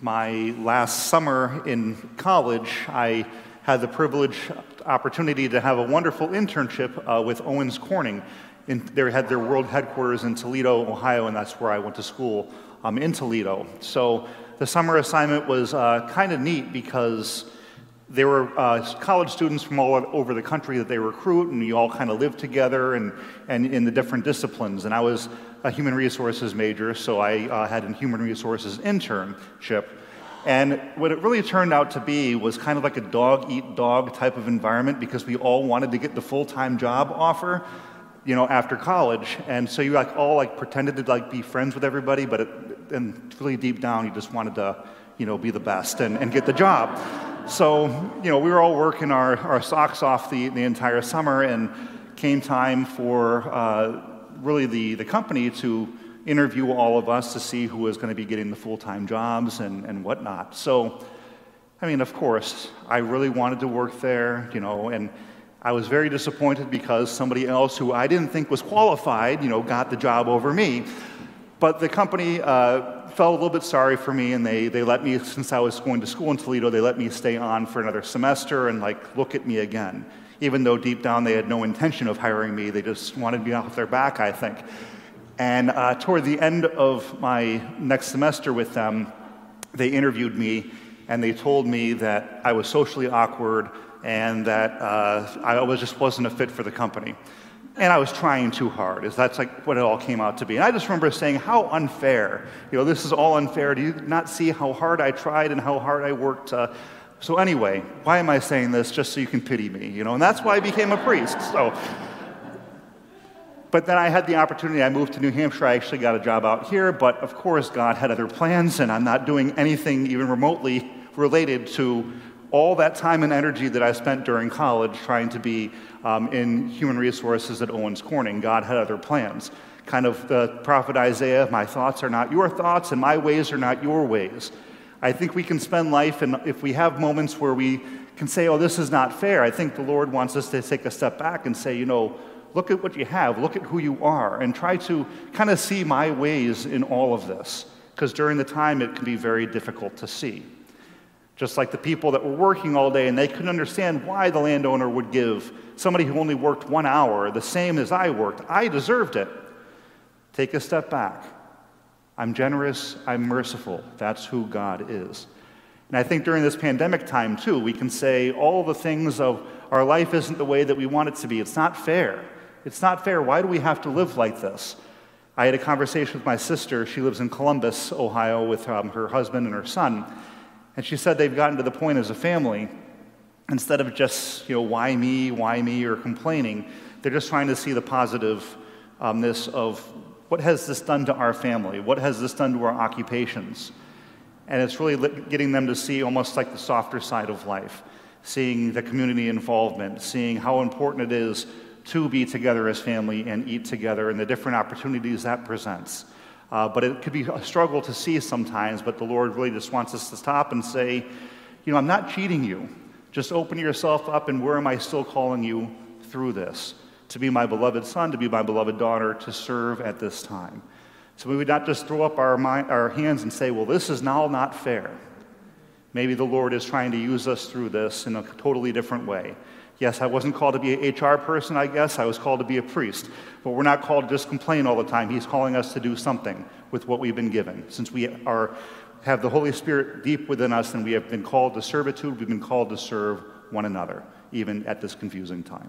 My last summer in college, I had the opportunity to have a wonderful internship with Owens Corning. They had their world headquarters in Toledo, Ohio, and that's where I went to school, in Toledo. So the summer assignment was kind of neat because there were college students from all over the country that they recruit, and we all kind of lived together and in the different disciplines. And I was a human resources major, so I had a human resources internship. And what it really turned out to be was kind of like a dog-eat-dog type of environment because we all wanted to get the full-time job offer, after college. And so you all pretended to be friends with everybody, but and really deep down you just wanted to, be the best and get the job. So, we were all working our socks off the entire summer, and came time for really the company to interview all of us to see who was going to be getting the full-time jobs and whatnot. So, of course, I really wanted to work there, and I was very disappointed because somebody else who I didn't think was qualified, got the job over me. But the company felt a little bit sorry for me, and they let me, since I was going to school in Toledo, they let me stay on for another semester and look at me again. Even though deep down they had no intention of hiring me, they just wanted me off their back, I think. And toward the end of my next semester with them, they interviewed me, and they told me that I was socially awkward and that I just wasn't a fit for the company. And I was trying too hard. That's what it all came out to be. And I just remember saying, how unfair. This is all unfair. Do you not see how hard I tried and how hard I worked? So anyway, why am I saying this? Just so you can pity me, And that's why I became a priest. But then I had the opportunity. I moved to New Hampshire. I actually got a job out here. But of course, God had other plans, and I'm not doing anything even remotely related to all that time and energy that I spent during college trying to be in human resources at Owens Corning. God had other plans. Kind of the prophet Isaiah, my thoughts are not your thoughts, and my ways are not your ways. I think we can spend life, and if we have moments where we can say, oh, this is not fair, I think the Lord wants us to take a step back and say, look at what you have, look at who you are, and try to kind of see my ways in all of this. Because during the time, it can be very difficult to see. Just like the people that were working all day and they couldn't understand why the landowner would give somebody who only worked 1 hour the same as I worked. I deserved it. Take a step back. I'm generous, I'm merciful. That's who God is. And I think during this pandemic time, too, we can say all the things of our life isn't the way that we want it to be. It's not fair. It's not fair. Why do we have to live like this? I had a conversation with my sister. She lives in Columbus, Ohio, with her husband and her son. And she said they've gotten to the point as a family, instead of just, why me, or complaining, they're just trying to see the positiveness of what has this done to our family? What has this done to our occupations? And it's really getting them to see almost like the softer side of life, seeing the community involvement, seeing how important it is to be together as family and eat together and the different opportunities that presents. But it could be a struggle to see sometimes, but the Lord really just wants us to stop and say, I'm not cheating you. Just open yourself up, and where am I still calling you through this? To be my beloved son, to be my beloved daughter, to serve at this time. So we would not just throw up our hands and say, well, this is now not fair. Maybe the Lord is trying to use us through this in a totally different way. Yes, I wasn't called to be an HR person, I guess. I was called to be a priest. But we're not called to just complain all the time. He's calling us to do something with what we've been given. Since we have the Holy Spirit deep within us and we have been called to servitude, we've been called to serve one another, even at this confusing time.